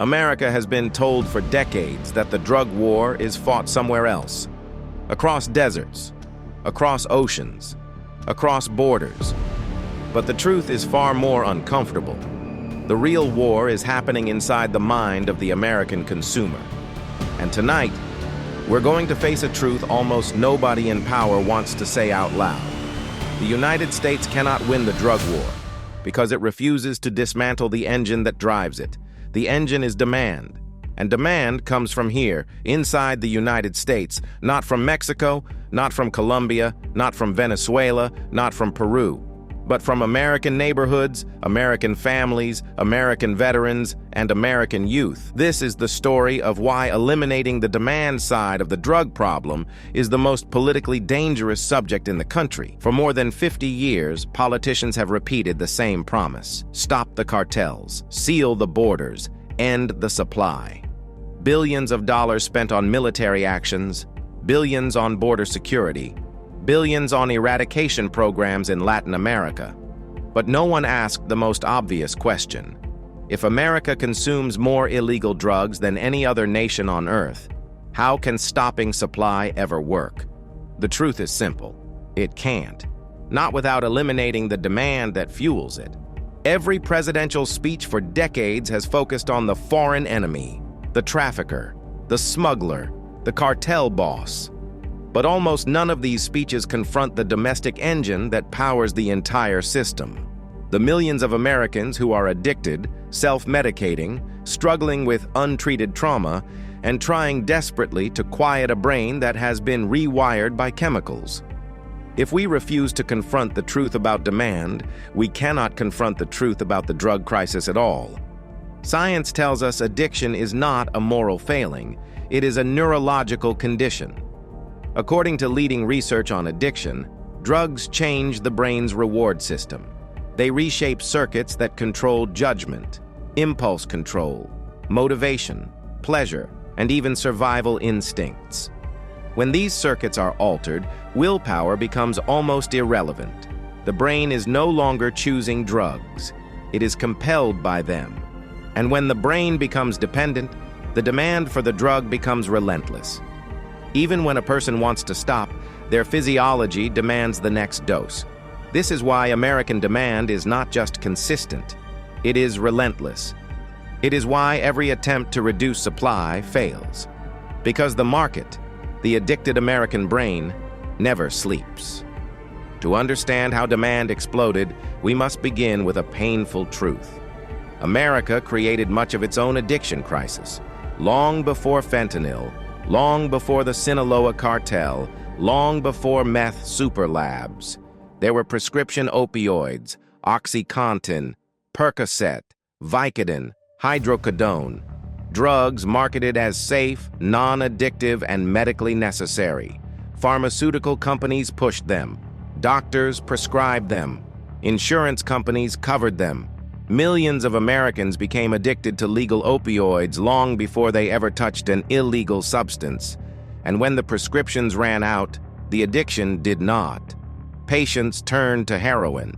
America has been told for decades that the drug war is fought somewhere else. Across deserts, across oceans, across borders. But the truth is far more uncomfortable. The real war is happening inside the mind of the American consumer. And tonight, we're going to face a truth almost nobody in power wants to say out loud. The United States cannot win the drug war because it refuses to dismantle the engine that drives it. The engine is demand. And demand comes from here, inside the United States, not from Mexico, not from Colombia, not from Venezuela, not from Peru, but from American neighborhoods, American families, American veterans, and American youth. This is the story of why eliminating the demand side of the drug problem is the most politically dangerous subject in the country. For more than 50 years, politicians have repeated the same promise: stop the cartels, seal the borders, end the supply. Billions of dollars spent on military actions, billions on border security, billions on eradication programs in Latin America. But no one asked the most obvious question. If America consumes more illegal drugs than any other nation on Earth, how can stopping supply ever work? The truth is simple. It can't. Not without eliminating the demand that fuels it. Every presidential speech for decades has focused on the foreign enemy, the trafficker, the smuggler, the cartel boss. But almost none of these speeches confront the domestic engine that powers the entire system. The millions of Americans who are addicted, self-medicating, struggling with untreated trauma, and trying desperately to quiet a brain that has been rewired by chemicals. If we refuse to confront the truth about demand, we cannot confront the truth about the drug crisis at all. Science tells us addiction is not a moral failing, it is a neurological condition. According to leading research on addiction, drugs change the brain's reward system. They reshape circuits that control judgment, impulse control, motivation, pleasure, and even survival instincts. When these circuits are altered, willpower becomes almost irrelevant. The brain is no longer choosing drugs. It is compelled by them. And when the brain becomes dependent, the demand for the drug becomes relentless. Even when a person wants to stop, their physiology demands the next dose. This is why American demand is not just consistent, it is relentless. It is why every attempt to reduce supply fails. Because the market, the addicted American brain, never sleeps. To understand how demand exploded, we must begin with a painful truth. America created much of its own addiction crisis, long before fentanyl, long before the Sinaloa cartel, long before meth super labs. There were prescription opioids, OxyContin, Percocet, Vicodin, hydrocodone, drugs marketed as safe, non-addictive, and medically necessary. Pharmaceutical companies pushed them. Doctors prescribed them. Insurance companies covered them. Millions of Americans became addicted to legal opioids long before they ever touched an illegal substance. And when the prescriptions ran out, the addiction did not. Patients turned to heroin.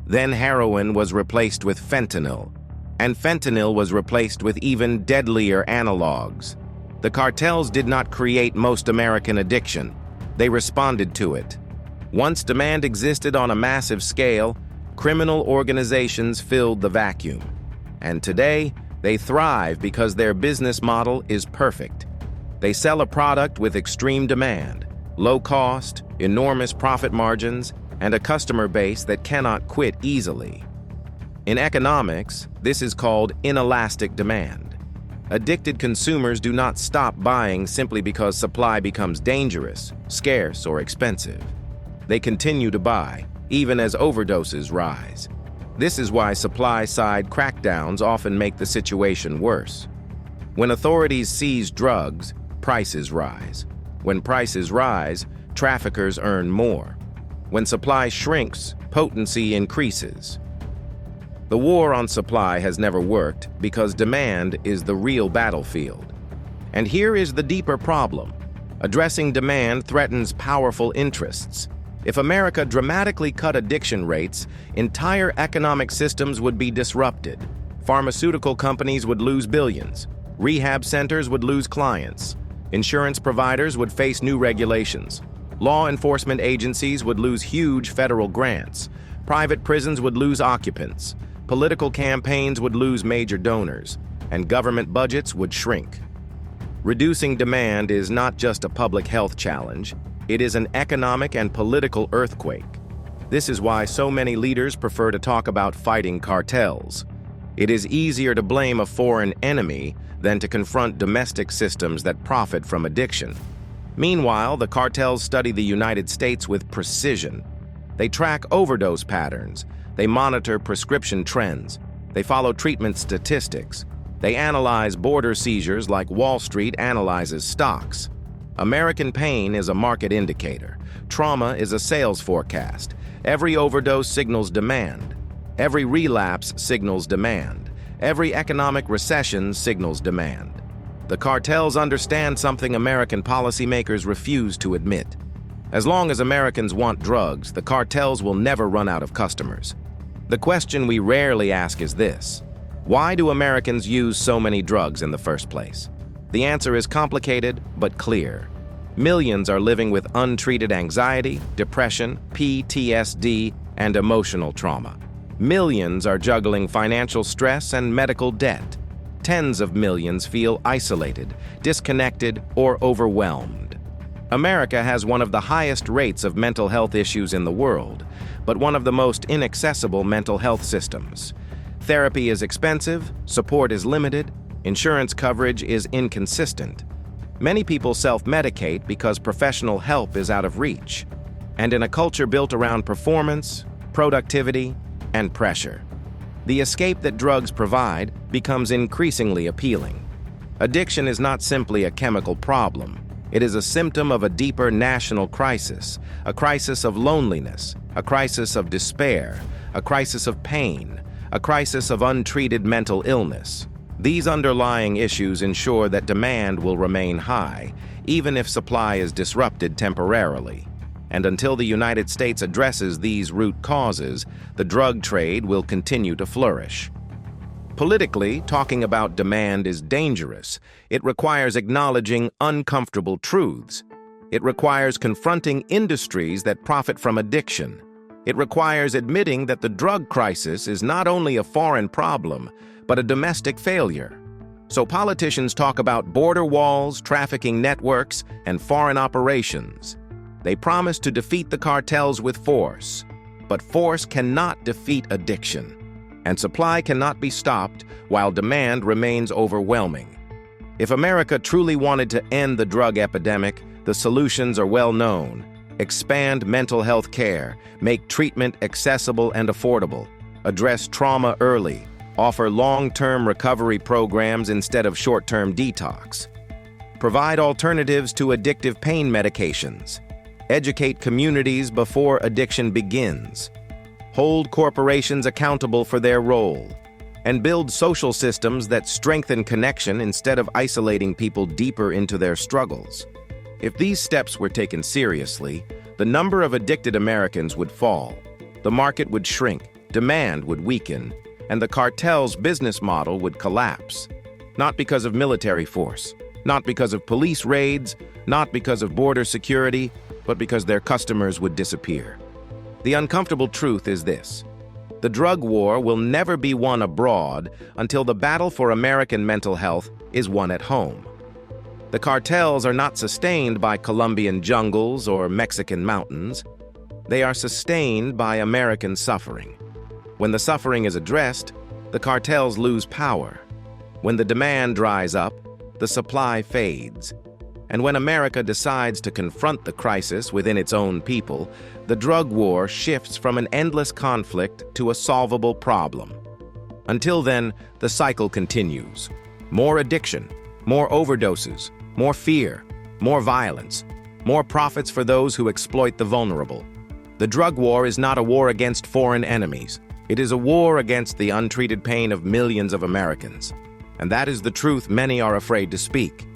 Then heroin was replaced with fentanyl. And fentanyl was replaced with even deadlier analogs. The cartels did not create most American addiction. They responded to it. Once demand existed on a massive scale, criminal organizations filled the vacuum. And today, they thrive because their business model is perfect. They sell a product with extreme demand, low cost, enormous profit margins, and a customer base that cannot quit easily. In economics, this is called inelastic demand. Addicted consumers do not stop buying simply because supply becomes dangerous, scarce, or expensive. They continue to buy, even as overdoses rise. This is why supply-side crackdowns often make the situation worse. When authorities seize drugs, prices rise. When prices rise, traffickers earn more. When supply shrinks, potency increases. The war on supply has never worked because demand is the real battlefield. And here is the deeper problem. Addressing demand threatens powerful interests. If America dramatically cut addiction rates, entire economic systems would be disrupted. Pharmaceutical companies would lose billions. Rehab centers would lose clients. Insurance providers would face new regulations. Law enforcement agencies would lose huge federal grants. Private prisons would lose occupants. Political campaigns would lose major donors. And government budgets would shrink. Reducing demand is not just a public health challenge. It is an economic and political earthquake. This is why so many leaders prefer to talk about fighting cartels. It is easier to blame a foreign enemy than to confront domestic systems that profit from addiction. Meanwhile, the cartels study the United States with precision. They track overdose patterns. They monitor prescription trends. They follow treatment statistics. They analyze border seizures like Wall Street analyzes stocks. American pain is a market indicator. Trauma is a sales forecast. Every overdose signals demand. Every relapse signals demand. Every economic recession signals demand. The cartels understand something American policymakers refuse to admit. As long as Americans want drugs, the cartels will never run out of customers. The question we rarely ask is this: why do Americans use so many drugs in the first place? The answer is complicated but clear. Millions are living with untreated anxiety, depression, PTSD, and emotional trauma. Millions are juggling financial stress and medical debt. Tens of millions feel isolated, disconnected, or overwhelmed. America has one of the highest rates of mental health issues in the world, but one of the most inaccessible mental health systems. Therapy is expensive, support is limited, insurance coverage is inconsistent. Many people self-medicate because professional help is out of reach. And in a culture built around performance, productivity, and pressure, the escape that drugs provide becomes increasingly appealing. Addiction is not simply a chemical problem. It is a symptom of a deeper national crisis, a crisis of loneliness, a crisis of despair, a crisis of pain, a crisis of untreated mental illness. These underlying issues ensure that demand will remain high, even if supply is disrupted temporarily. And until the United States addresses these root causes, the drug trade will continue to flourish. Politically, talking about demand is dangerous. It requires acknowledging uncomfortable truths. It requires confronting industries that profit from addiction. It requires admitting that the drug crisis is not only a foreign problem, but a domestic failure. So politicians talk about border walls, trafficking networks, and foreign operations. They promise to defeat the cartels with force, but force cannot defeat addiction, and supply cannot be stopped while demand remains overwhelming. If America truly wanted to end the drug epidemic, the solutions are well known. Expand mental health care, make treatment accessible and affordable, address trauma early, offer long-term recovery programs instead of short-term detox, provide alternatives to addictive pain medications, educate communities before addiction begins, hold corporations accountable for their role, and build social systems that strengthen connection instead of isolating people deeper into their struggles. If these steps were taken seriously, the number of addicted Americans would fall, the market would shrink, demand would weaken, and the cartel's business model would collapse. Not because of military force, not because of police raids, not because of border security, but because their customers would disappear. The uncomfortable truth is this: the drug war will never be won abroad until the battle for American mental health is won at home. The cartels are not sustained by Colombian jungles or Mexican mountains. They are sustained by American suffering. When the suffering is addressed, the cartels lose power. When the demand dries up, the supply fades. And when America decides to confront the crisis within its own people, the drug war shifts from an endless conflict to a solvable problem. Until then, the cycle continues. More addiction, more overdoses, more fear, more violence, more profits for those who exploit the vulnerable. The drug war is not a war against foreign enemies. It is a war against the untreated pain of millions of Americans. And that is the truth many are afraid to speak.